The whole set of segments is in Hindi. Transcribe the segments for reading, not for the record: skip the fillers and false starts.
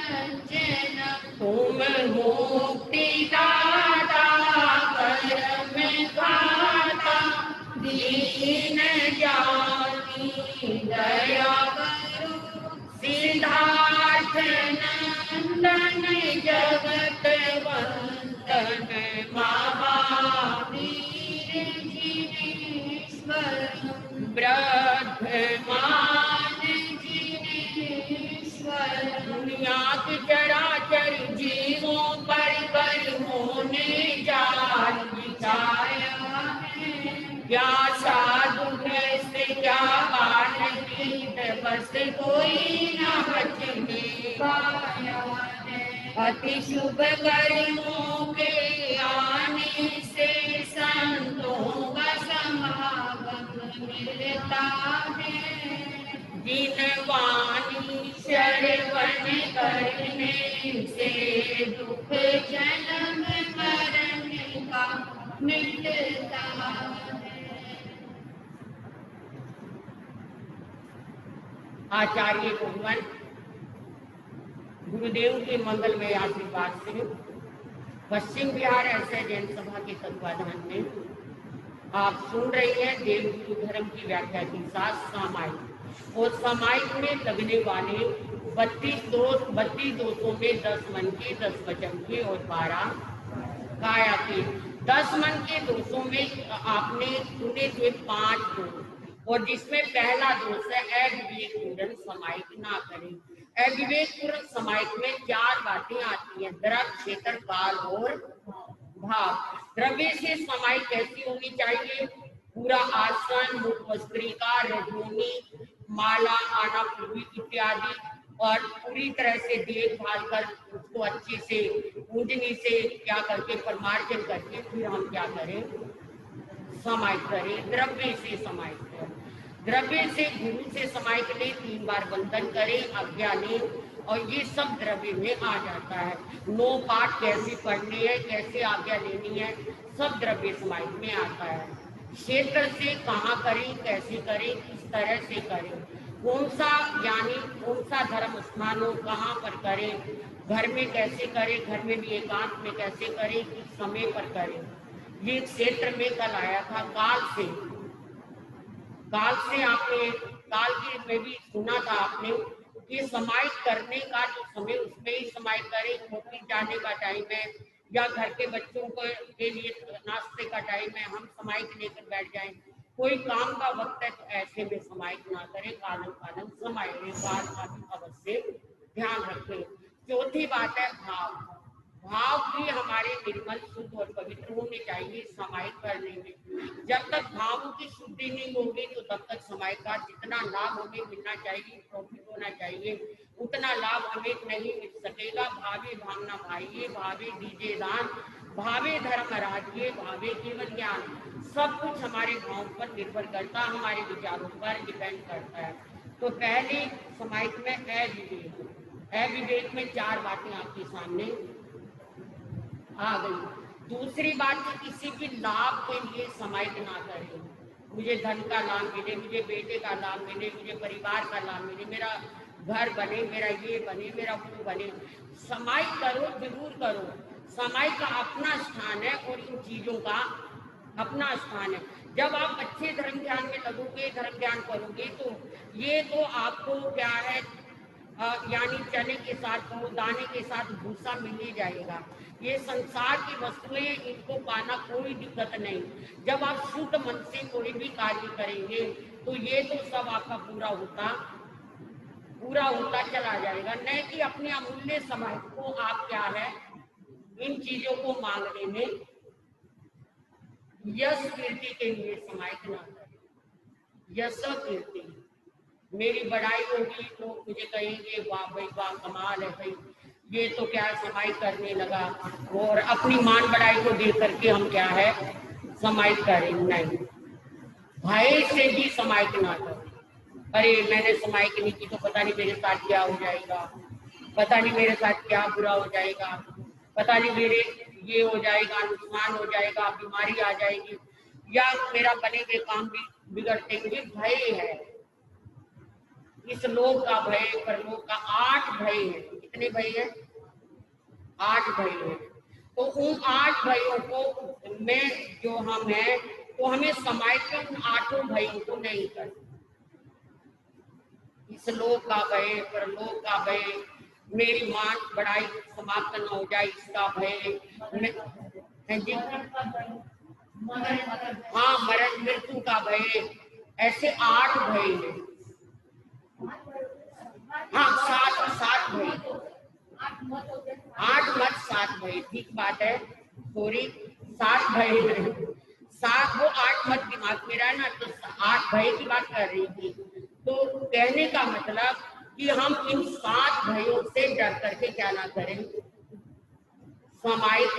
रंजन तुम मुक्ति दाता कर्म खाता दीन जानी दया करो सिद्धार्थ नंदन जगत वंदन महावीर जिनेश्वर ब्रह्मान जिनेश्वर दुनिया की चराचर जीवों पर होने जाल बिछाया है क्या साधु से क्या बालक बस कोई न बचने पाया है अति शुभ कर्मों के आने से संतों का समागम मिलता है जिन वाणी श्रवण करने से दुख जन्म मरण का मिटता है। आचार्य भगवान गुरुदेव के मंगलमय आशीर्वाद से पश्चिम बिहार ऐसे जैन सभा के तत्वाधान में आप सुन रही हैं देवगुरु धर्म की व्याख्या के साथ सामायिक और सामायिक में लगने वाले 32 दोषों में 10 मन के 10 वचन के और 12 काया के 10 मन के दोषों में आपने सुने थे 5 दोष और जिसमें पहला दोष है अविवेकपूर्ण समायिक ना करें। अविवेकपूर्ण समायिक में 4 बातें आती हैं द्रव्य क्षेत्र काल और भाव। द्रव्य से समायिक कैसी होनी चाहिए पूरा आसन मुख वस्त्रिका रजोनी माला आना पूर्वी इत्यादि और पूरी तरह से देखभाल कर उसको अच्छे से पूजनी से क्या करके परमार्जन करके फिर हम क्या करें समायिक करें। द्रव्य से समायिक करें द्रव्य से गुरु से समायिक ले 3 बार वंदन करें आज्ञा लें और ये सब द्रव्य में आ जाता है। 9 पाठ कैसे पढ़नी है कैसे आज्ञा लेनी है सब द्रव्य समायिक में आता है। क्षेत्र से कहाँ करें कैसे करें किस तरह से करें कौन सा यानी कौन सा धर्म स्थान हो कहाँ पर करें घर में कैसे करें घर में भी एकांत में कैसे करें किस समय पर करें। ये क्षेत्र में कल आया था काल से आपने काल की में भी सुना था आपने कि समायिक करने का जो समय उसमें ही समायिक करें ऑफिस जाने का टाइम है या घर के बच्चों के लिए नाश्ते का टाइम है हम समायिक लेकर बैठ जाएं कोई काम का वक्त है तो ऐसे में समायिक ना करें कालन समायिक बात अवश्य ध्यान रखें। चौथी बात है भाव भी हमारे निर्मल शुद्ध और पवित्र होने चाहिए समायिक करने में। जब तक भावों की शुद्धि नहीं होगी तो तब तक समायिक का जितना लाभ हमें मिलना चाहिए प्रॉफिट होना चाहिए उतना लाभ हमें नहीं मिल सकेगा। भावे भावना भाइये भावे दीजिए दान भावे धर्म राज्य भावे केवल ज्ञान सब कुछ हमारे भाव पर निर्भर करता हमारे विचारों पर डिपेंड करता है। तो पहले समायिक में अविवेक में 4 बातें आपके सामने आ गई। दूसरी बात कि किसी भी लाभ के लिए समायिक ना करें मुझे धन का लाभ मिले मुझे बेटे का लाभ मिले मुझे परिवार का लाभ मिले मेरा घर बने मेरा ये बने मेरा वो बने समायिक करो जरूर करो। समायिक का अपना स्थान है और इन चीजों का अपना स्थान है। जब आप अच्छे धर्म ध्यान में लगोगे धर्म ध्यान करोगे तो ये तो आपको क्या है यानी चने के साथ दाने के साथ भूसा मिल ही जाएगा। ये संसार की वस्तुएं इनको पाना कोई दिक्कत नहीं। जब आप शुद्ध मन से कोई भी कार्य करेंगे तो ये तो सब आपका पूरा होता चला जाएगा। नहीं कि अपने अमूल्य समय को आप क्या है इन चीजों को मांगने में यश कीर्ति के लिए समायिक ना करें। यश कीर्ति मेरी बड़ाई होगी तो मुझे कहेंगे वाह भाई वाह कमाल है भाई ये तो क्या समायिक करने लगा और अपनी मान बढ़ाई को देख करके हम क्या है समायिक करें। नहीं भय से भी समायिक ना करें। अरे मैंने समायिक नहीं की तो पता नहीं मेरे साथ क्या हो जाएगा पता नहीं मेरे साथ क्या बुरा हो जाएगा पता नहीं मेरे ये हो जाएगा नुकसान हो जाएगा बीमारी आ जाएगी या मेरा बने हुए काम भी बिगड़ते मुझे भय है। इस लोक का भय परलोक का। 8 भय है। कितने भय है? 8 भय है। तो उन 8 भयों को में जो हम हैं, तो हमें समाज के उन 8 भयों को नहीं कर। इस लोक का भय परलोक का भय, मेरी मान बढ़ाई समाप्त न हो जाए इसका भय, है जी। हाँ, मरण मृत्यु का भय, ऐसे 8 भय है। हाँ, 7 भय, 8 मत 7 भय, ठीक बात है। सॉरी, 7 भय है। 7 वो 8 मत दिमाग में रहा ना, तो 8 भय की बात कर रही थी। तो कहने का मतलब कि हम इन 7 भयों से डर करके क्या ना करें, समाहित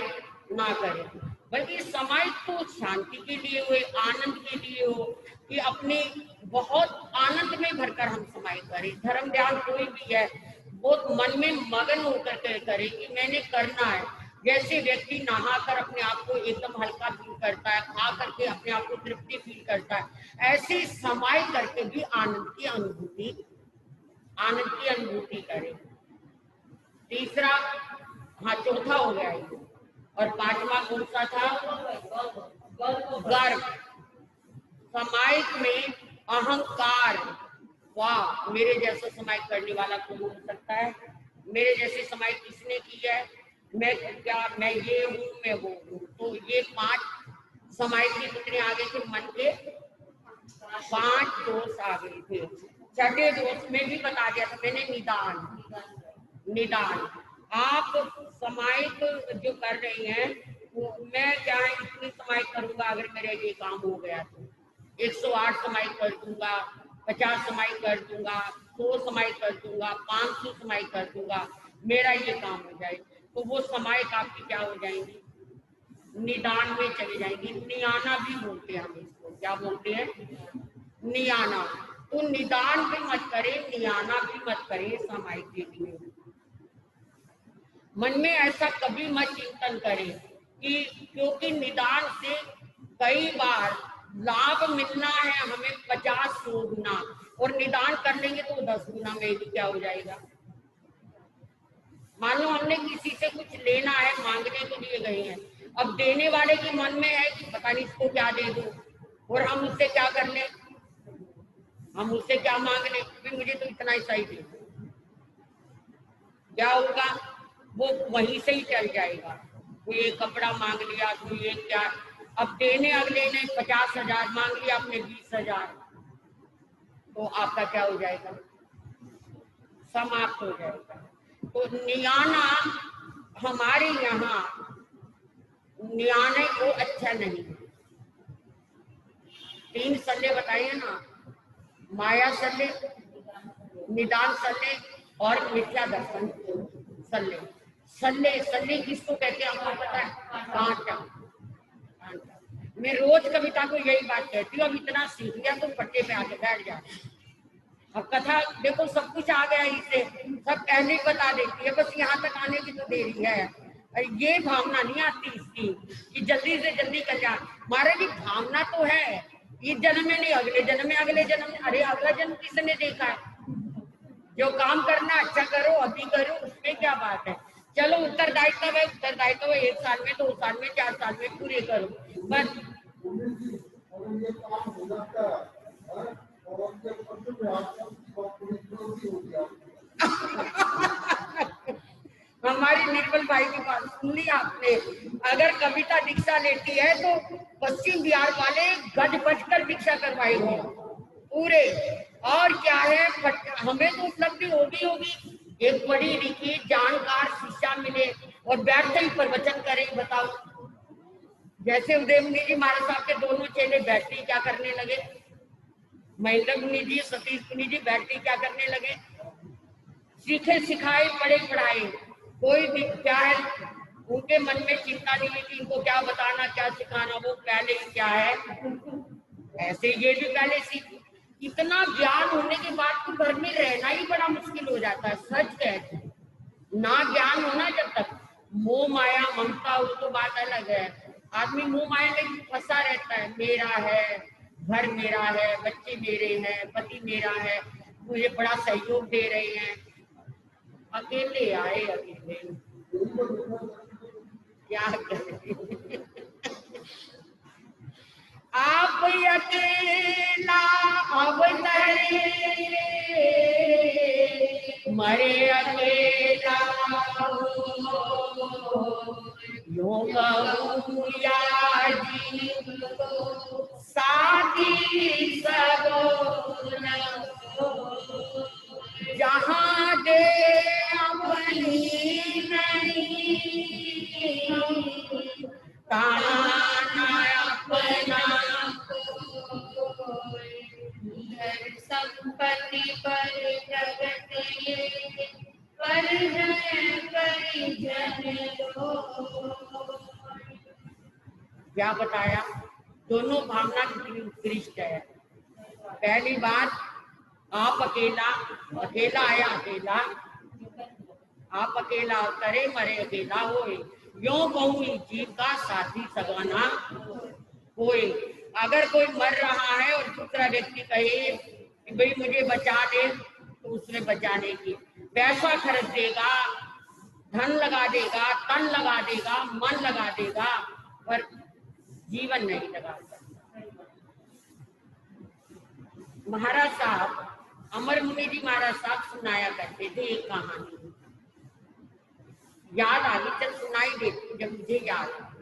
ना करें, बल्कि समाहित तो शांति के लिए हो, आनंद के लिए हो, कि अपने बहुत आनंद में भरकर हम समाहित करें। धर्म ध्यान कोई भी है, बहुत मन में मगन होकर के करे कि मैंने करना है। जैसे व्यक्ति नहाकर अपने आप को एकदम हल्का फील करता है, खा करके अपने आप को तृप्ति फील करता है, ऐसे समाहित करके भी आनंद की अनुभूति करें। तीसरा, हाँ चौथा हो गया ये। और 5वां कौन सा था? गर्व। समाहित में अहंकार, वाह मेरे जैसा समाहित करने वाला कौन हो सकता है, मेरे जैसे समाहित किसने की है, मैं क्या, मैं ये हूँ, मैं वो हूँ। तो ये 5 समाहित के कितने आ गए थे? मन के 5 दोष आ गए थे। 6ठे दोष में भी बता दिया था मैंने, निदान। आप समाहित जो कर रही हैं, वो मैं क्या है इतनी समाहित करूंगा, अगर मेरा ये काम हो गया तो 108 समाहित कर दूंगा, 50 समाहित कर दूंगा, 100 समाहित कर दूंगा, 500 समाहित कर दूंगा, मेरा ये काम हो जाए, तो वो समाहित आपकी क्या हो जाएंगी? निदान में चले जाएंगी। नियाना भी बोलते हैं हम इसको, क्या बोलते हैं? नियाना। तो निदान भी मत करें, नियाना भी मत करें समाहित के लिए। मन में ऐसा कभी मत चिंतन करें कि क्योंकि निदान से कई बार लाभ मिलना है हमें 50-100 गुना, और निदान कर लेंगे तो 10 गुना में भी क्या हो जाएगा। मान लो हमने किसी से कुछ लेना है, मांगने को दिए गए हैं, अब देने वाले के मन में है कि पता नहीं इसको क्या दे दूं, और हम उससे क्या कर ले, हम उससे क्या मांग ले कि मुझे तो इतना ही सही दे, क्या होगा? वो वहीं से ही चल जाएगा। कोई एक कपड़ा मांग लिया, कोई एक क्या, अब देने अगले ने 50,000 मांग लिया, आपने 20,000, तो आपका क्या हो जाएगा? समाप्त हो जाएगा। तो नियाना हमारे यहाँ नियाने को अच्छा नहीं। 3 सल्ले बताइए ना, माया सल्ले, निदान सल्ले और मिथ्या दर्शन सल्ले। सल्ले किसको कहते हैं आपको पता है? कांटा। मैं रोज कविता को यही बात कहती हूँ, अब इतना सीख लिया तो पट्टे पे आके बैठ जा। अब कथा देखो सब कुछ आ गया इससे, सब पहले बता देती है, बस यहाँ तक आने की तो देरी है। ये भावना नहीं आती इसकी कि जल्दी से जल्दी कल्याण। महाराज जी भावना तो है, इस जन्म में नहीं, अगले जन्म में, अगले जन्म में, अरे अगला जन्म किसने देखा है? जो काम करना अच्छा करो, अभी करो, उसमें क्या बात है। चलो उत्तरदायित्व है, 1 साल में, 2 साल में, 4 साल में पूरे करो बस। हमारी निर्मल भाई की बात सुन ली आपने, अगर कविता दीक्षा लेती है तो पश्चिम बिहार वाले गज बज कर दीक्षा करवाएंगे पूरे। और क्या है, हमें तो उपलब्धि होगी, एक बड़ी लिखी जानकार शिक्षा मिले और बैठते ही प्रवचन करें। बताओ, जैसे उदय मुनि जी महाराज साहब के दोनों चेले बैठते क्या करने लगे, महेंद्र मुनि जी, सतीश मुनि जी बैठते क्या करने लगे, सीखे सिखाए पढ़े पढ़ाए, कोई भी क्या है उनके मन में चिंता नहीं है कि इनको क्या बताना क्या सिखाना, वो पहले ही क्या है, ऐसे ये भी पहले सीख। इतना ज्ञान होने के बाद तो घर में रहना ही बड़ा मुश्किल हो जाता है। सच कहते हैं, ना ज्ञान होना जब तक, मोह माया ममता वो तो बात अलग है। आदमी मोह माया में फंसा रहता है, मेरा है, घर मेरा है, बच्चे मेरे हैं, पति मेरा है, मुझे बड़ा सहयोग दे रहे हैं। अकेले आए, अकेले क्या करें। आप अकेला अवतरे, मरे अकेला यूं कहूं या जीव साथी सब न हो। जहाँ दे अपनी नहीं, तहाँ अपना संपत्ति पर जगत ये परिजन परिजन लोग। क्या बताया? दोनों भावना कितनी उत्कृष्ट है। पहली बात, आप अकेला, अकेला आया अकेला, आप अकेला करे मरे अकेला होए, यों कहूं जीव का साथी सगाना होए। अगर कोई मर रहा है और दूसरा व्यक्ति कहे कि भाई मुझे बचा दे, तो उसने बचाने की पैसा खर्च देगा, धन लगा देगा, तन लगा देगा, मन लगा देगा, पर जीवन नहीं लगा सकता। महाराज साहब, अमर मुनि जी महाराज साहब सुनाया करते थे एक कहानी, याद आ गई, चल सुनाई देती जब मुझे याद आ।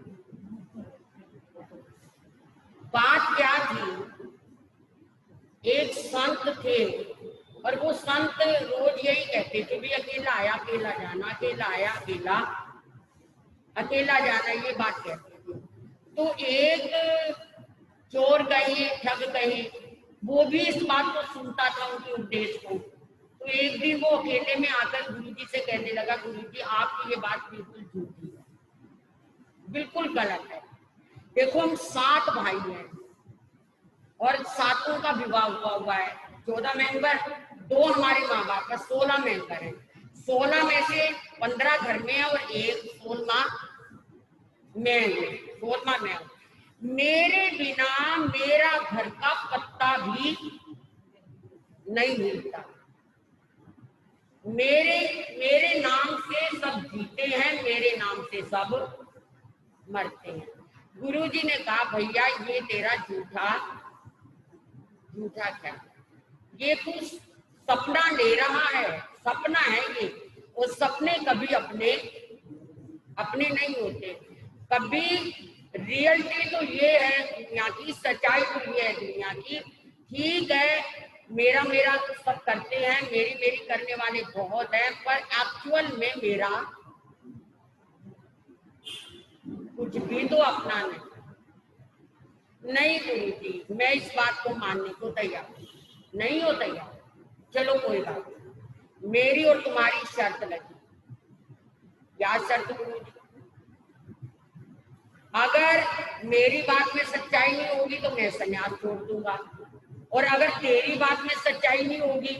बात क्या थी, एक संत थे और वो संत रोज यही कहते थे भी अकेला आया अकेला जाना, अकेला आया अकेला अकेला जाना, ये बात कहते थे। तो एक चोर कहे, ठग कहे, वो भी इस बात को सुनता था, उनके उपदेश को। तो एक दिन वो अकेले में आकर गुरुजी से कहने लगा, गुरुजी आपकी ये बात बिल्कुल झूठी है, बिल्कुल गलत है। देखो हम 7 भाई हैं और 7 का विवाह हुआ है, 14 मेंबर, 2 हमारे माँ बाप का, 16 मेंबर है। 16 में से 15 घर में है और एक 16वां मैं हूँ, 16वां मैं हूँ। मेरे बिना मेरा घर का पत्ता भी नहीं हिलता, मेरे नाम से सब जीते हैं, मेरे नाम से सब मरते हैं। गुरुजी ने कहा भैया ये तेरा झूठा क्या, ये तू सपना ले रहा है, सपना है ये, और सपने कभी अपने नहीं होते। कभी रियलिटी तो ये है दुनिया की, सच्चाई तो ये है दुनिया की। ठीक है, मेरा तो सब करते हैं, मेरी करने वाले बहुत हैं, पर एक्चुअल में मेरा कुछ भी तो अपना नहीं गुरुजी, मैं इस बात को मानने को तैयार नहीं हो तैयार। चलो कोई बात नहीं, मेरी और तुम्हारी शर्त लगी। क्या शर्त गुरुजी? अगर मेरी बात में सच्चाई नहीं होगी तो मैं संन्यास छोड़ दूंगा, और अगर तेरी बात में सच्चाई नहीं होगी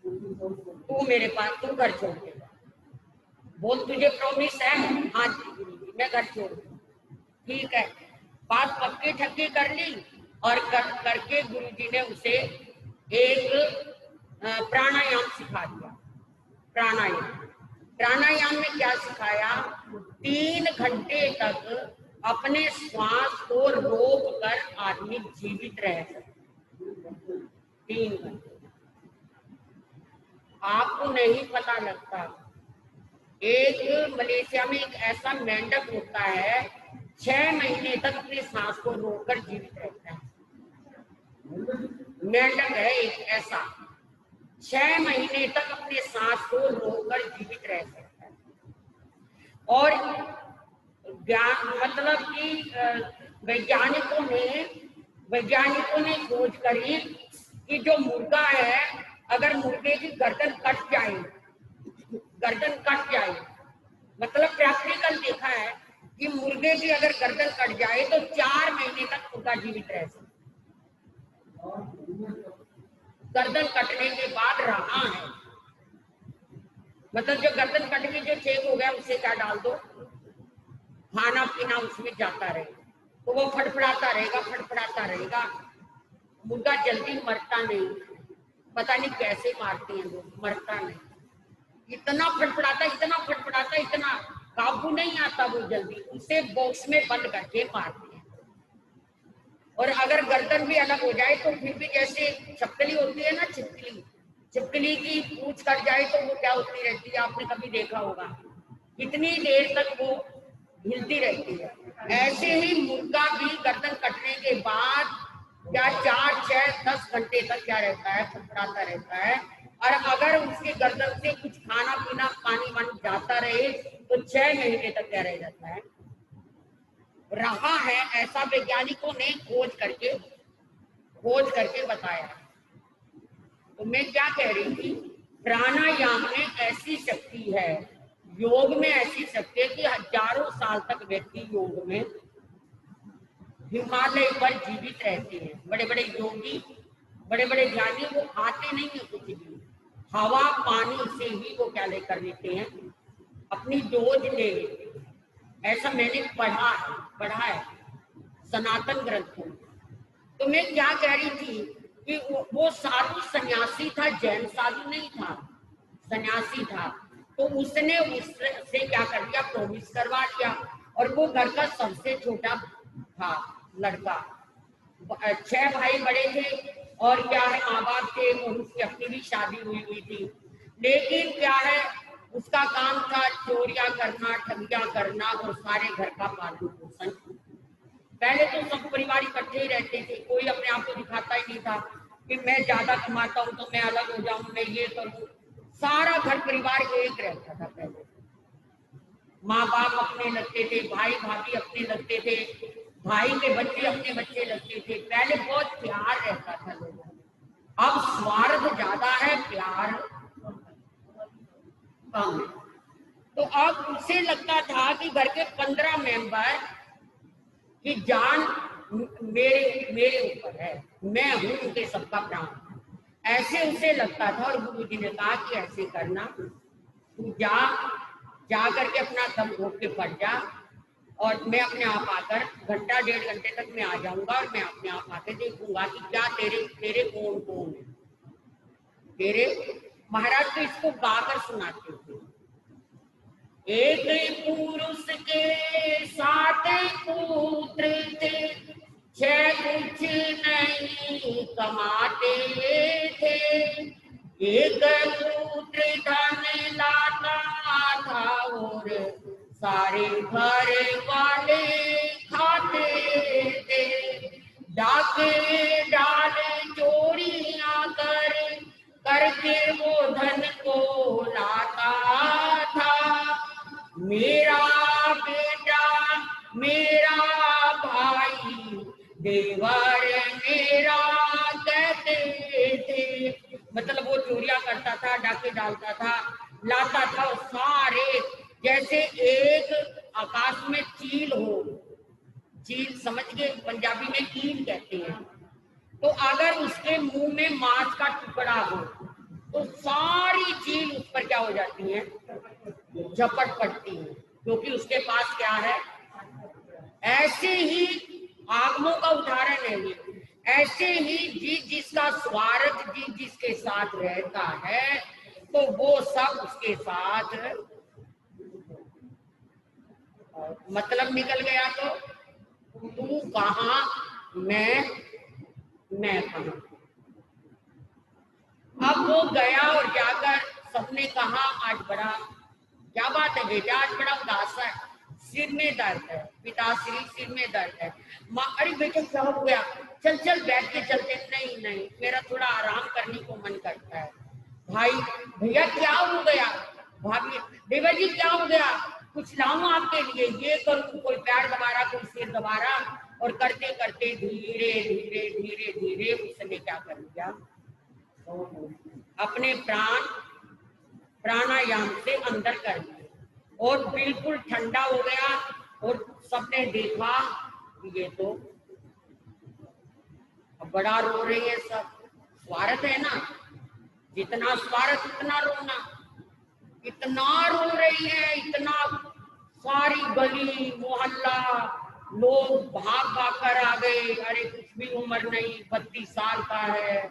तो मेरे पास तू घर छोड़ देगा। बोल तुझे प्रॉमिस है? हाँ जी गुरुजी, मैं घर छोड़ दूंगा। ठीक है, बात पक्की ठक्की कर ली, और करके गुरुजी ने उसे एक प्राणायाम सिखा दिया। प्राणायाम में क्या सिखाया? 3 घंटे तक अपने श्वास को रोक कर आदमी जीवित रह सकता। 3 घंटे। आपको नहीं पता लगता, एक मलेशिया में एक ऐसा मेंढक होता है, 6 महीने तक अपनी सांस को रोककर जीवित रहता है। मेंढक है एक ऐसा, 6 महीने तक अपने सांस को रोककर जीवित रह सकता है। और मतलब कि वैज्ञानिकों ने खोज करी कि जो मुर्गा है, अगर मुर्गे की गर्दन कट जाए, मतलब प्रैक्टिकल देखा है कि मुर्गे की अगर गर्दन कट जाए तो 4 महीने तक मुर्गा जीवित रह सकता। गर्दन कटने के बाद रहा है, मतलब जो गर्दन कट के जो चेक हो गया उसे क्या डाल दो, खाना पीना उसमें जाता रहेगा, तो वो फड़फड़ाता रहेगा, मुर्गा जल्दी मरता नहीं। पता नहीं कैसे मारते हैं लोग, मरता नहीं। इतना फटफड़ाता, इतना काबू नहीं आता वो जल्दी, उसे बॉक्स में बंद करके मारते हैं। और अगर गर्दन भी अलग हो जाए तो फिर भी जैसे छिपकली होती है ना, छिपकली की पूंछ कट जाए तो वो क्या होती रहती है, आपने कभी देखा होगा, कितनी देर तक वो हिलती रहती है। ऐसे ही मुर्गा भी गर्दन कटने के बाद क्या 4, 6, 10 घंटे तक क्या रहता है, फटफड़ाता रहता है। और अगर उसके गर्दन से कुछ खाना पीना, पानी वानी जाता रहे तो 6 महीने तक क्या रह जाता है, रहा है। ऐसा वैज्ञानिकों ने खोज करके बताया। तो मैं क्या कह रही थी, प्राणायाम में ऐसी शक्ति है, योग में ऐसी शक्ति है कि हजारों साल तक व्यक्ति योग में हिमालय पर जीवित रहते हैं। बड़े बड़े योगी, बड़े बड़े ज्ञानी, वो खाते नहीं है कुछ भी, हवा पानी से ही वो क्या लेकर लेते हैं, अपनी डोज ले लेते हैं। ऐसा मैंने पढ़ा है सनातन ग्रंथों में। तो मैं क्या कह रही थी कि वो साधु सन्यासी था, जैन साधु नहीं था, सन्यासी था। तो उसने उससे क्या कर दिया, प्रॉमिस करवा लिया। और वो घर का सबसे छोटा था लड़का, 6 भाई बड़े थे और क्या है, माँ बाप थे, और उसकी अपनी भी शादी हुई थी। लेकिन क्या है, उसका काम था चोरियां करना, ठगियां करना और सारे घर का पालन पोषण। पहले तो सब परिवार इकट्ठे ही रहते थे, कोई अपने आप को दिखाता ही नहीं था कि मैं ज्यादा कमाता हूँ तो मैं अलग हो जाऊं, मैं ये करूं। सारा घर परिवार एक रहता था पहले। माँ बाप अपने लगते थे, भाई भाभी अपने लगते थे, भाई के बच्चे अपने बच्चे लगते थे। पहले बहुत प्यार रहता था लोगों में। अब स्वार्थ ज्यादा है, प्यार कम है। तो अब उसे लगता था कि घर के 15 मेंबर की जान मेरे मेरे ऊपर है, मैं हूं उनके सबका प्राण, ऐसे उसे लगता था। और गुरु जी ने कहा कि ऐसे करना, तू जा करके अपना दम घोट के पड़ जा, और मैं अपने आप आकर घंटा 1.5 घंटे तक मैं आ जाऊंगा, और मैं अपने आप आके देखूंगा कि क्या तेरे कौन कौन है तेरे। महाराज तो इसको गाकर सुनाते थे, एक पुरुष के 7 पुत्र थे, 6 कुछ नहीं कमाते थे, एक पुत्र धन लाता था और सारे घर वाले खाते थे। डाके डाले चोरियां करके वो धन को लाता था। मेरा बेटा मेरा भाई देवर मेरा कहते थे। मतलब वो चोरियां करता था, डाके डालता था, लाता था, और सारे जैसे एक आकाश में चील हो, चील समझ गए, पंजाबी में कील कहते हैं। तो अगर उसके मुंह में मांस का टुकड़ा हो तो सारी चील उस पर क्या हो जाती है, झपट पड़ती है, क्योंकि उसके पास क्या है। ऐसे ही आगमों का उदाहरण है ये। ऐसे ही जिसका स्वार्थ जिसके साथ रहता है तो वो सब उसके साथ मतलब निकल गया। तो तू कहाँ, मैं कहाँ। अब वो गया और जाकर सबने कहा, आज बड़ा क्या बात है बेटा, आज बड़ा उदास है, सिर में दर्द है, पिताश्री सिर में दर्द है। माँ, अरे बेटा क्या हो गया, चल चल बैठ के चलते। नहीं, मेरा थोड़ा आराम करने को मन करता है। भाई, भैया क्या हो गया, भाभी, देवर जी क्या हो गया, कुछ लाऊं आपके लिए, ये करूं, कोई पैर दबा रहा, कोई सिर दबा रहा। और करते करते धीरे धीरे धीरे धीरे उसने क्या कर दिया, अपने प्राणायाम से अंदर कर दिए और बिल्कुल ठंडा हो गया। और सबने देखा ये तो बड़ा रो रही है सब, स्वार्थ है ना, जितना स्वार्थ उतना रोना। इतना रो रही है, इतना, सारी गली मोहल्ला लोग भाग भाग कर आ गए। अरे कुछ भी उम्र नहीं, 32 साल का है,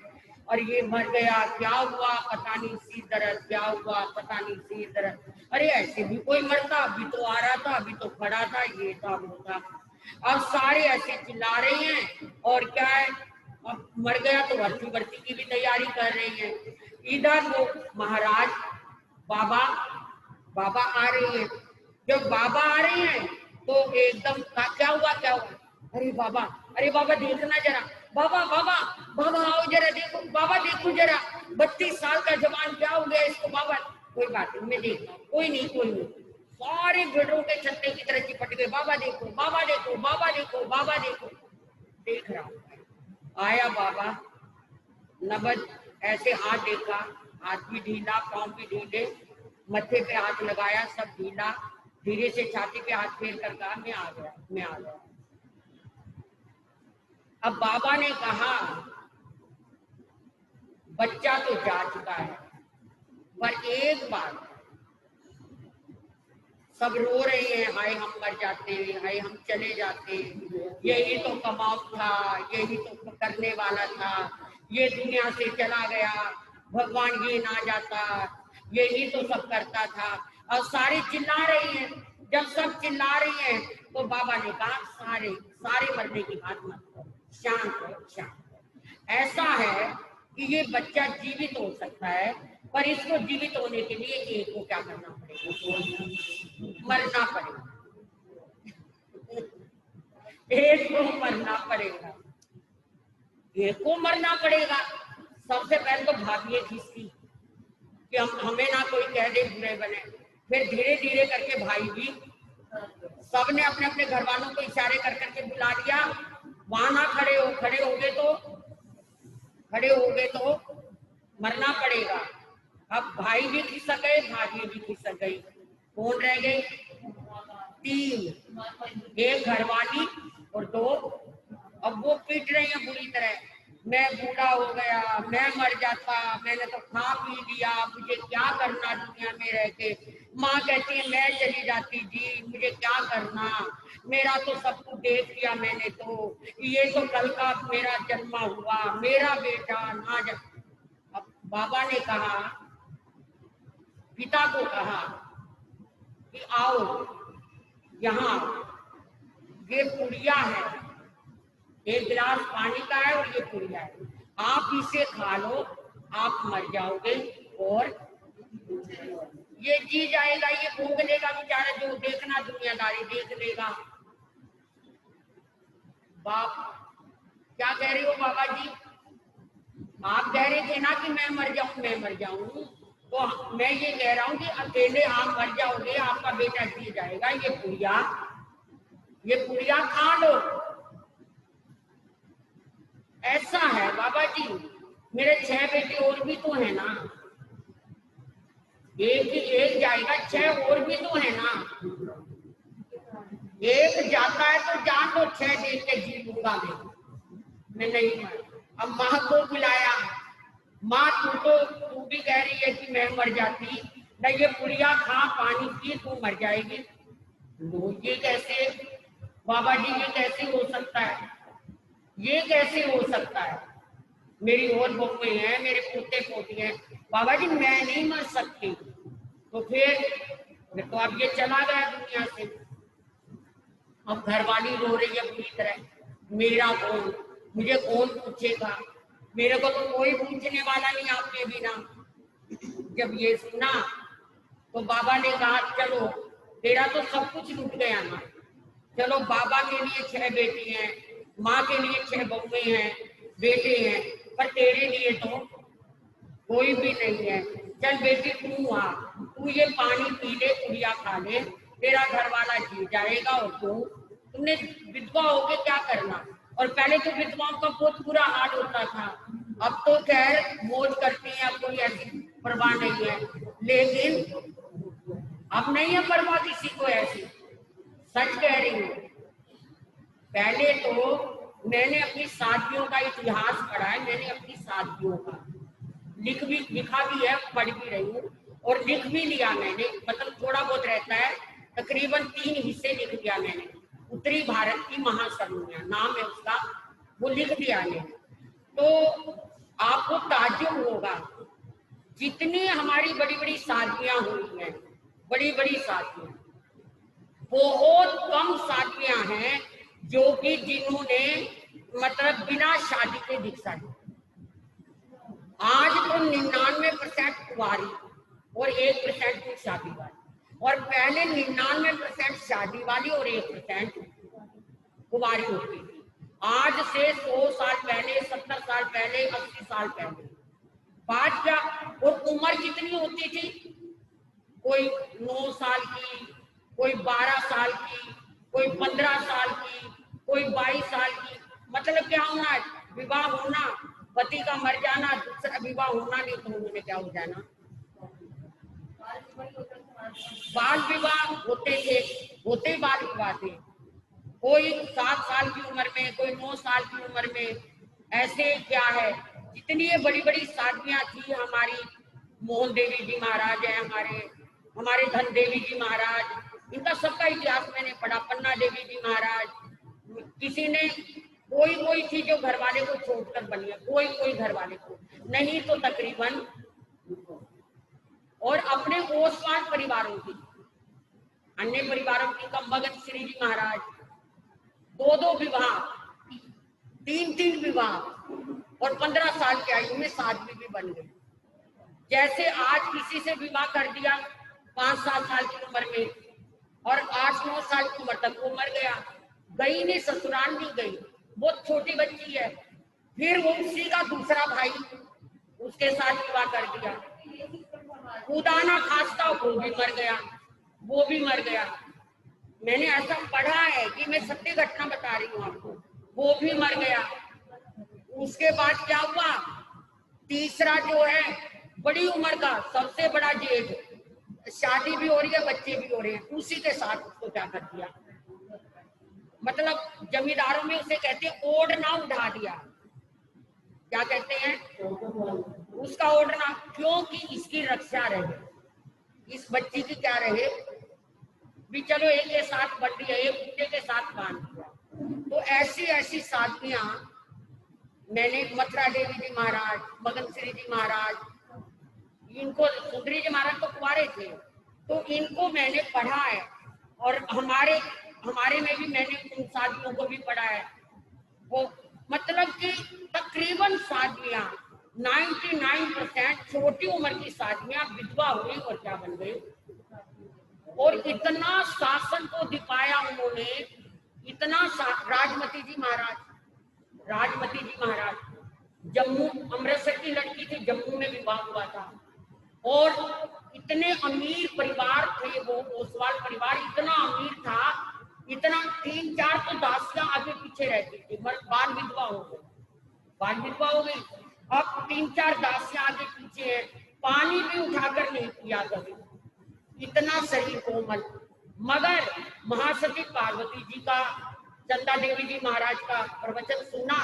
और ये मर गया, क्या हुआ पता नहीं, सिर दर्द, क्या हुआ पता नहीं, सिर दर्द। अरे ऐसे भी कोई मरता, अभी तो आ रहा था, अभी तो खड़ा था, ये था वो था। अब सारे ऐसे चिल्ला रहे हैं और क्या है, अब मर गया तो भर्ती भर्ती की भी तैयारी कर रही है। इधर वो महाराज बाबा बाबा आ रहे हैं। जब बाबा आ रहे हैं तो एकदम क्या हुआ क्या हुआ, अरे बाबा, अरे बाबा देखना जरा, बाबा बाबा बाबा आओ जरा देखो, बाबा देखो जरा, 32 साल का जवान क्या हो गया इसको बाबा। कोई बात नहीं, मैं देखता हूँ, कोई नहीं कोई नहीं। सारे भेड़ों के छत्ते की तरह चिपट गए, बाबा देखो बाबा देखो बाबा देखो बाबा देखो। देख रहा हूँ, आया बाबा, नबज ऐसे हाथ देखा, हाथ भी ढीला, पाँव भी ढीले, मत्थे पे हाथ लगाया, सब ढीला, धीरे से छाती पे हाथ फेर कर कहा, मैं आ गया, मैं आ गया। अब बाबा ने कहा बच्चा तो जा चुका है, पर एक बात, सब रो रहे हैं, हाय हम मर जाते, हाय हम चले जाते, यही तो कमाल था, यही तो करने वाला था, ये दुनिया से चला गया, भगवान ये ना जाता, यही तो सब करता था। और सारे चिल्ला रही हैं। जब सब चिल्ला रही हैं तो बाबा ने कहा सारे सारे मरने की बात मत करो, शांत हो, शांत। ऐसा है कि ये बच्चा जीवित हो सकता है, पर इसको जीवित होने के लिए एक को क्या करना पड़ेगा, मरना पड़ेगा। एक को मरना पड़ेगा, एक को मरना पड़ेगा। सबसे पहले तो भागिए खिसकी कि हमें ना कोई कह दे बुरे बने। फिर धीरे धीरे करके भाई भी, सबने अपने अपने घर वालों को इशारे कर करके बुला लिया, वहां ना खड़े हो, खड़े हो गए तो मरना पड़ेगा। अब भाई भी खिसक गए, भाभी भी खिसक गई, कौन रह गई, 3, एक घरवाली और 2। अब वो पीट रही है बुरी तरह, मैं बूढ़ा हो गया, मैं मर जाता, मैंने तो खा पी लिया, मुझे क्या करना दुनिया में रह के। माँ कहती है मैं चली जाती जी, मुझे क्या करना, मेरा तो सब कुछ देख लिया मैंने, तो ये तो कल का मेरा जन्मा हुआ, मेरा बेटा ना जा। अब बाबा ने कहा, पिता को कहा कि आओ यहाँ, ये पुड़िया है, एक गिलास पानी का है और ये पुड़िया है, आप इसे खा लो, आप मर जाओगे और ये जी जाएगा, ये भोग लेगा बेचारा, जो देखना दुनियादारी देख लेगा। बाप क्या कह रही हो बाबा जी, आप कह रहे थे ना कि मैं मर जाऊं, मैं मर जाऊं, तो मैं ये कह रहा हूं कि अकेले आप मर जाओगे, आपका बेटा जी जाएगा, ये पुड़िया खा लो। ऐसा है बाबा जी, मेरे 6 बेटे और भी तो है ना, एक जाएगा, 6 और भी तो है ना, एक जाता है तो जान दो, 6 देख के जी लूंगा मैं नहीं मर। अब माँ को बुलाया, माँ तू भी कह रही है कि मैं मर जाती, न ये पुड़िया खा, पानी पी, तू मर जाएगी। ये कैसे बाबा जी, ये कैसे हो सकता है, ये कैसे हो सकता है, मेरी और बहुएं हैं, मेरे पोते पोती हैं, बाबा जी मैं नहीं मर सकती। तो फिर तो अब ये चला गया दुनिया से। अब घरवाली रो रही है बुरी तरह, मेरा कौन, मुझे कौन पूछेगा, मेरे को तो कोई पूछने वाला नहीं आपके बिना। जब ये सुना तो बाबा ने कहा चलो तेरा तो सब कुछ लूट गया ना, चलो बाबा के लिए 6 बेटी हैं, माँ के लिए 6 बहुएं हैं, बेटे हैं, पर तेरे लिए तो कोई भी नहीं है। चल बेटी तू आ, तू ये पानी पी ले, पुड़िया खा ले, तेरा घर वाला जी जाएगा, और तुमने विधवा होके क्या करना। और पहले तो विधवाओं का बहुत बुरा हाल होता था, अब तो खैर मौज करती हैं, अब कोई ऐसी परवाह नहीं है, लेकिन अब नहीं है परवाह किसी को ऐसी। सच कह रही हूँ, पहले तो मैंने अपनी शादियों का इतिहास पढ़ा है, मैंने अपनी शादियों का लिखा भी है, पढ़ भी रही हूँ और लिख भी लिया मैंने, मतलब थोड़ा बहुत रहता है, तकरीबन 3 हिस्से लिख लिया मैंने। उत्तरी भारत की महासरनिया नाम है उसका, वो लिख दिया मैंने। तो आपको ताज्जुब होगा जितनी हमारी बड़ी बड़ी शादियां हुई हैं, बड़ी बड़ी शादियां, बहुत कम शादियां हैं जो कि जिन्होंने मतलब बिना शादी के दीक्षा ली। आज तो 99% कुंवारी और 1% की शादी वाली, और पहले 99% शादी वाली और 1% कुंवारी होती थी। आज से 100 साल पहले, 70 साल पहले, 80 साल पहले बात क्या, और उम्र कितनी होती थी, कोई 9 साल की, कोई 12 साल की, कोई 15 साल की, कोई 22 साल की। मतलब क्या होना, विवाह होना, पति का मर जाना, दूसरा विवाह होना, नहीं तो उन्होंने क्या हो जाना, बाल विवाह होते थे, होते बाल विवाह थे। कोई 7 साल की उम्र में, कोई 9 साल की उम्र में, ऐसे क्या है, जितनी ये बड़ी बड़ी शादियां थी। हमारी मोहन देवी जी महाराज है, हमारे धन देवी जी महाराज, इनका सबका इतिहास मैंने पढ़ा, पन्ना देवी जी महाराज, किसी ने कोई कोई थी जो घर वाले को छोड़कर बनी है, कोई कोई घर वाले को नहीं तो तकरीबन, और अपने ओस पास परिवारों की, अन्य परिवारों की का मगध श्री जी महाराज 2-2 विवाह, 3-3 विवाह, और 15 साल की आयु में शादी भी बन गई। जैसे आज किसी से विवाह कर दिया 5-7 साल की उम्र में, और 8-9 साल की उम्र तक वो मर गया, गई नहीं, ससुराल नहीं गई, बहुत छोटी बच्ची है, फिर वो उसी का दूसरा भाई उसके साथ विवाह कर दिया, खुदा ना खास्ता वो भी मर गया, वो भी मर गया। मैंने ऐसा पढ़ा है कि मैं सत्य घटना बता रही हूँ आपको, वो भी मर गया। उसके बाद क्या हुआ, तीसरा जो है बड़ी उम्र का सबसे बड़ा जेठ, शादी भी हो रही है, बच्चे भी हो रहे हैं, उसी के साथ उसको क्या कर दिया, मतलब जमींदारों में उसे कहते हैं ओढ़ना उठा दिया। क्या कहते हैं, उसका ओढ़ना, क्योंकि इसकी रक्षा रहे, इस बच्ची की क्या रहे भी, चलो एक के साथ बन दिया, एक कुत्ते के साथ बांध दिया। तो ऐसी ऐसी शादियां मैंने, मथुरा देवी जी महाराज, मगन श्री जी महाराज, इनको, सुंदरी जी महाराज तो कुंवारे थे, तो इनको मैंने पढ़ा है, और हमारे में भी मैंने उन शादियों को भी पढ़ा है। वो मतलब कि तकरीबन शादियां 99% छोटी उम्र की शादियां विधवा हुई और क्या बन गई, और इतना शासन को दिखाया उन्होंने, इतना राजमती जी महाराज जम्मू, अमृतसर की लड़की थी, जम्मू में विवाह हुआ था, और इतने अमीर परिवार थे, वो ओसवाल परिवार इतना अमीर था, इतना 3-4 तो दासियां आगे पीछे रहती थी, बाल विधवा हो गई। अब 3-4 दासियां आगे पीछे है, पानी भी उठाकर नहीं पिया कभी, इतना शरीर कोमल। मगर महासती पार्वती जी का, चंदा देवी जी महाराज का प्रवचन सुना,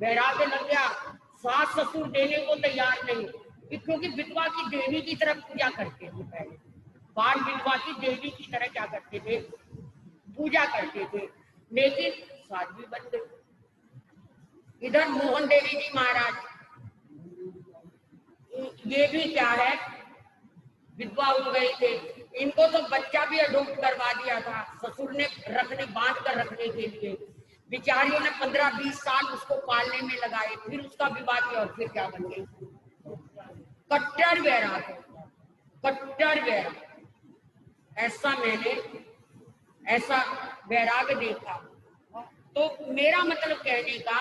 वैराग्य लग गया, सास ससुर देने को तैयार नहीं, क्योंकि विधवा की देवी की तरह पूजा करते थे पहले, बाल विधवा की देवी की तरह क्या करते थे, पूजा करते थे, लेकिन शादी बन गई। इधर मोहन देवी जी महाराज, ये भी क्या है, विधवा हो गए थे, इनको तो बच्चा भी अडॉप्ट करवा दिया था ससुर ने, बांध कर रखने के लिए, बिचारियों ने 15-20 साल उसको पालने में लगाए, फिर उसका विवाह किया, और फिर क्या बन गई, कट्टर वैराग। ऐसा वैराग देखा। तो मेरा मतलब कहने का,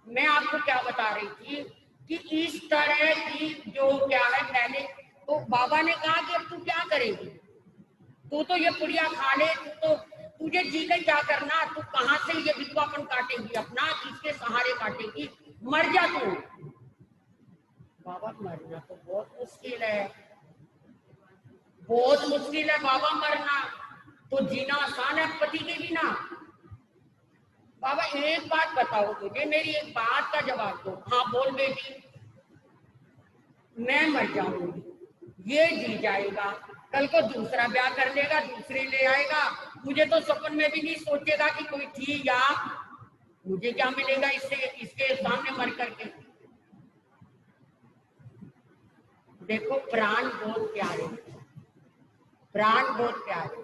मैं आपको क्या बता रही थी कि इस तरह की जो क्या है, पहले तो बाबा ने कहा कि अब तू क्या करेगी, तू तो ये पुड़िया खा ले, तो तुझे जी कर क्या करना, तू कहाँ से ये विधवापन काटेगी अपना, किसके सहारे काटेगी, मर जा तू। बाबा मरना तो बहुत मुश्किल है, बहुत मुश्किल है बाबा मरना, तो जीना आसान है पति के बिना। बाबा एक बात बताओ मुझे, मेरी एक बात का जवाब दो। हाँ बोल बेटी, मैं मर जाऊंगी, ये जी जाएगा, कल को दूसरा ब्याह कर लेगा, दूसरे ले आएगा, मुझे तो सपन में भी नहीं सोचेगा कि कोई थी, या मुझे क्या मिलेगा इससे, इसके सामने मर करके। देखो प्राण बहुत प्यारे, प्राण बहुत प्यारे।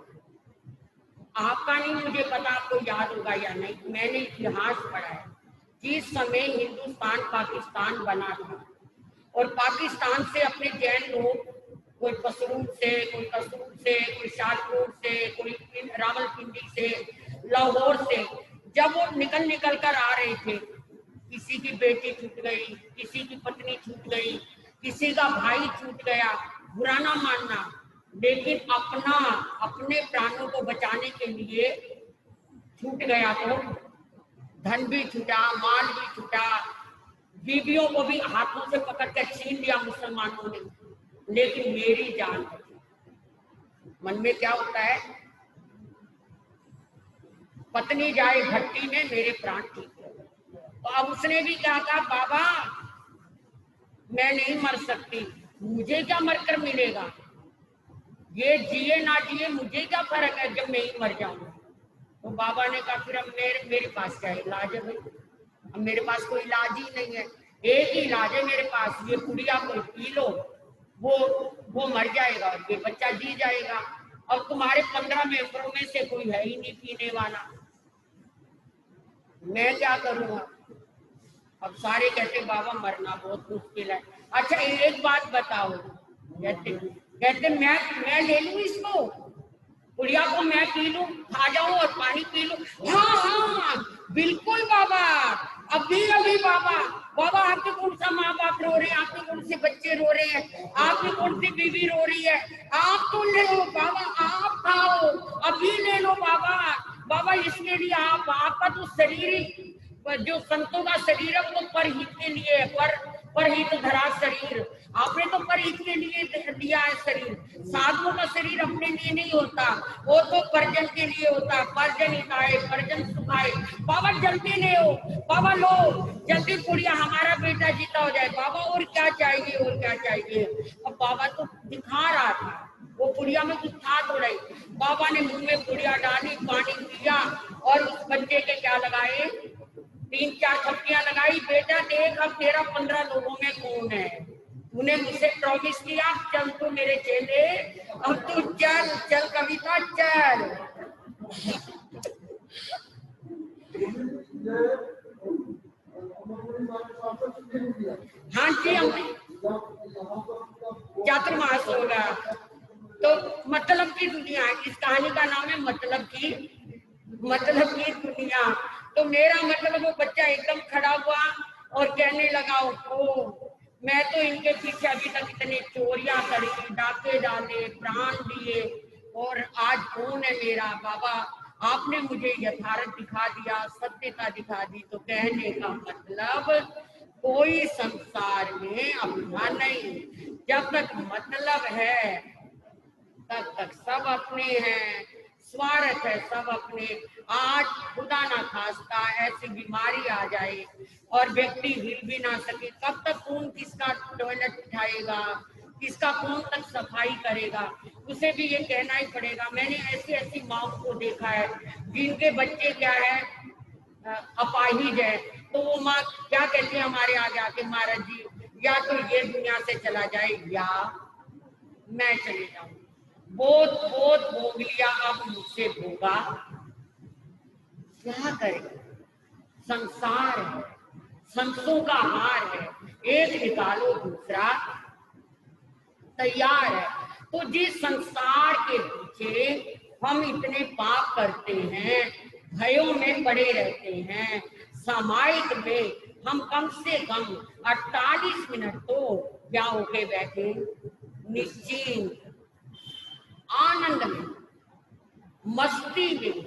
आपका नहीं मुझे पता, आपको याद होगा या नहीं, मैंने इतिहास पढ़ा है। जिस समय हिंदुस्तान पाकिस्तान बना था और पाकिस्तान से अपने जैन लोग, कोई कसरूर से, कोई कसूर से, कोई शाहपुर से, कोई रावलपिंडी से, लाहौर से, जब वो निकल कर आ रहे थे, किसी की बेटी छूट गई, किसी की पत्नी छूट गई, किसी का भाई छूट गया, बुरा ना मानना, लेकिन अपने प्राणों को बचाने के लिए छूट गया तो धन भी छूटा, माल भी छूटा, बीवियों को भी हाथों से पकड़ कर छीन लिया मुसलमानों ने, लेकिन मेरी जान बची। मन में क्या होता है, पत्नी जाए भट्टी में, मेरे प्राण ठीक है। तो अब उसने भी क्या कहा, बाबा मैं नहीं मर सकती, मुझे क्या मरकर मिलेगा, ये जिए ना जिए मुझे क्या फर्क है जब मैं ही मर जाऊंगा। तो बाबा ने कहा फिर अब मेरे पास क्या इलाज है भाई, अब मेरे पास कोई इलाज ही नहीं है, एक ही इलाज है मेरे पास, ये पुड़िया को पी लो, वो मर जाएगा और ये बच्चा जी जाएगा। अब तुम्हारे 15 मेंबरों में से कोई है ही नहीं पीने वाला, मैं क्या करूंगा। अब सारे कहते बाबा मरना बहुत मुश्किल है। अच्छा एक बात बताओ, कहते मैं ले लूं इसको, पुड़िया को मैं पी लूं, खा जाऊं और पानी पी लूं। हाँ हाँ बिल्कुल बाबा, अभी बाबा आपके कौन सा माँ बाप रो रहे हैं, आपके कौन से बच्चे रो रहे हैं, आपकी कौन सी बीवी रो रही है, आप तो ले लो बाबा, आप खाओ, अभी ले लो बाबा इसके लिए आपका तो शरीर ही, जो संतों का शरीर है वो तो परहित के लिए है, परहित धरा शरीर, आपने तो परहित के लिए दिया है शरीर। साधुओं का शरीर अपने लिए नहीं होता, वो तो परिजन के लिए होता, परिजन हिताए परिजन सुखाए। बाबा जल्दी ले हो, बाबा लो जल्दी पुड़िया, हमारा बेटा जीता हो जाए बाबा, और क्या चाहिए और क्या चाहिए। अब बाबा तो दिखा रहा था, वो पुड़िया में कुछ था तो नहीं, बाबा ने मुंह में पुड़िया डाली, पानी पिया और उस बच्चे के क्या लगाए, 3-4 थप्पियां लगाई, बेटा देख अब तेरा 15 लोगों में कौन है, तूने मुझसे प्रॉमिस किया, चल तू मेरे चेले, अब तू चल चल कविता चल। हाँ जी चातुर्मास होगा, तो मतलब की दुनिया, इस कहानी का नाम है मतलब की दुनिया। तो मेरा मतलब वो बच्चा एकदम खड़ा हुआ और कहने लगा, ओ मैं तो इनके पीछे अभी तक इतनी चोरियां करी, डाके डाले, प्राण दिए, और आज कौन है मेरा बाबा, आपने मुझे यथार्थ दिखा दिया, सत्यता दिखा दी। तो कहने का मतलब कोई संसार में अपना नहीं, जब तक मतलब है तब तक सब अपने हैं, स्वार्थ है सब अपने। आज खुदा ना खास्ता ऐसी बीमारी आ जाए और व्यक्ति हिल भी ना सके, कब तक कौन किसका टॉयलेट उठाएगा, किसका कौन तक सफाई करेगा, उसे भी ये कहना ही पड़ेगा। मैंने ऐसी ऐसी माँ को देखा है जिनके बच्चे क्या है, अपाहिज है, तो वो माँ क्या कहती है हमारे आगे आके, महाराज जी या तो ये दुनिया से चला जाए या मैं चले जाऊं, बहुत बहुत भोग लिया अब मुझसे भोगा, क्या करें। संसार है, संतों का हार है, एक निकालो दूसरा तैयार है। तो जिस संसार के पीछे हम इतने पाप करते हैं, भयों में पड़े रहते हैं, सामायिक में हम कम से कम 48 मिनट तो क्या होके बैठे, निश्चिंत आनंद में, मस्ती में,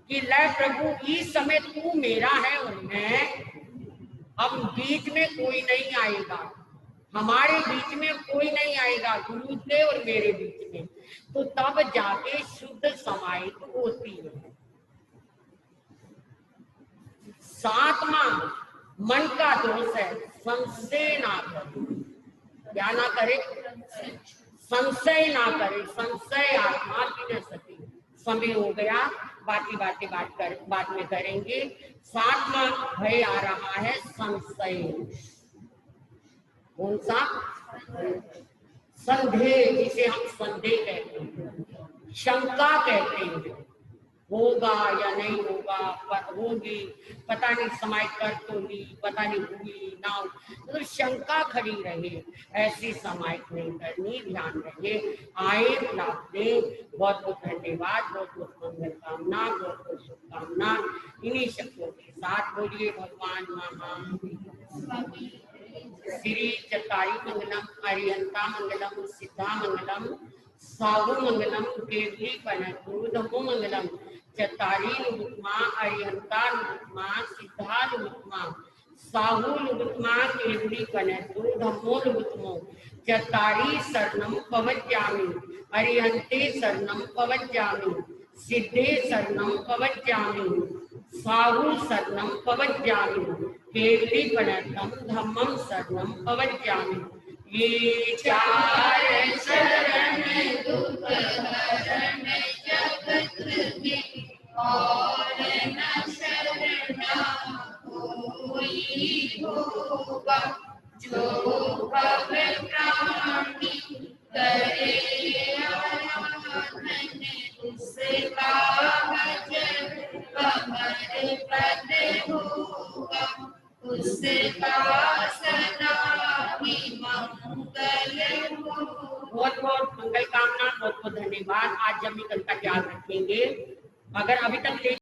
कि ले प्रभु इस समय तू मेरा है और मैं, अब बीच में कोई नहीं आएगा, हमारे बीच में कोई नहीं आएगा, गुरु के और मेरे बीच में, तो तब जाके शुद्ध समाहित होती है। 7वां मन का दोष है, संशय ना करे, क्या ना करे, संशय ना करे, संशय आत्मा की न सके। समय हो गया, बाकी बातें बाद में करेंगे। 7वां भय आ रहा है संशय, कौन सा, संदेह, जिसे हम संदेह कहते हैं, शंका कहते हैं, होगा या नहीं होगा, पर होगी, पता नहीं समाई कर तो ली, पता नहीं हुई ना, तो शंका खड़ी रहे, ऐसी समाइक नहीं करनी, ध्यान रहे। आए लाभ दे, बहुत बहुत धन्यवाद, बहुत बहुत मंगल कामना, बहुत बहुत शुभकामना। इन्हीं शब्दों के साथ बोलिए भगवान महा श्री चतारी मंगलम, अरिहंता मंगलम, सिद्धा मंगलम, साहु मंगलम, केवली पनतु धम्मो मंगलम, चतारी नुगुत्मा, अरिहंता नुगुत्मा, सिद्धा नुगुत्मा, साहु नुगुत्मा, केवली पनतु धम्मो नुगुत्मो, चतारी शरणम पवज्जामि, अरिहंते शरणम पवज्जामि, सिद्धे शरणम पवज्जामि, साहु शरणम पवज्जामि, केवली प्रणतम धम्मम शरणम पवज्जामि। ये चार शरण दुख हरण जगत के, और न शरण कोई होगा, जो भव प्राणी करे आराधन, उसका भजन कमर पद होगा, उसका सदा ही मंगल हो। बहुत बहुत मंगल कामना, बहुत बहुत धन्यवाद। आज जब निकल का याद रखेंगे, अगर अभी तक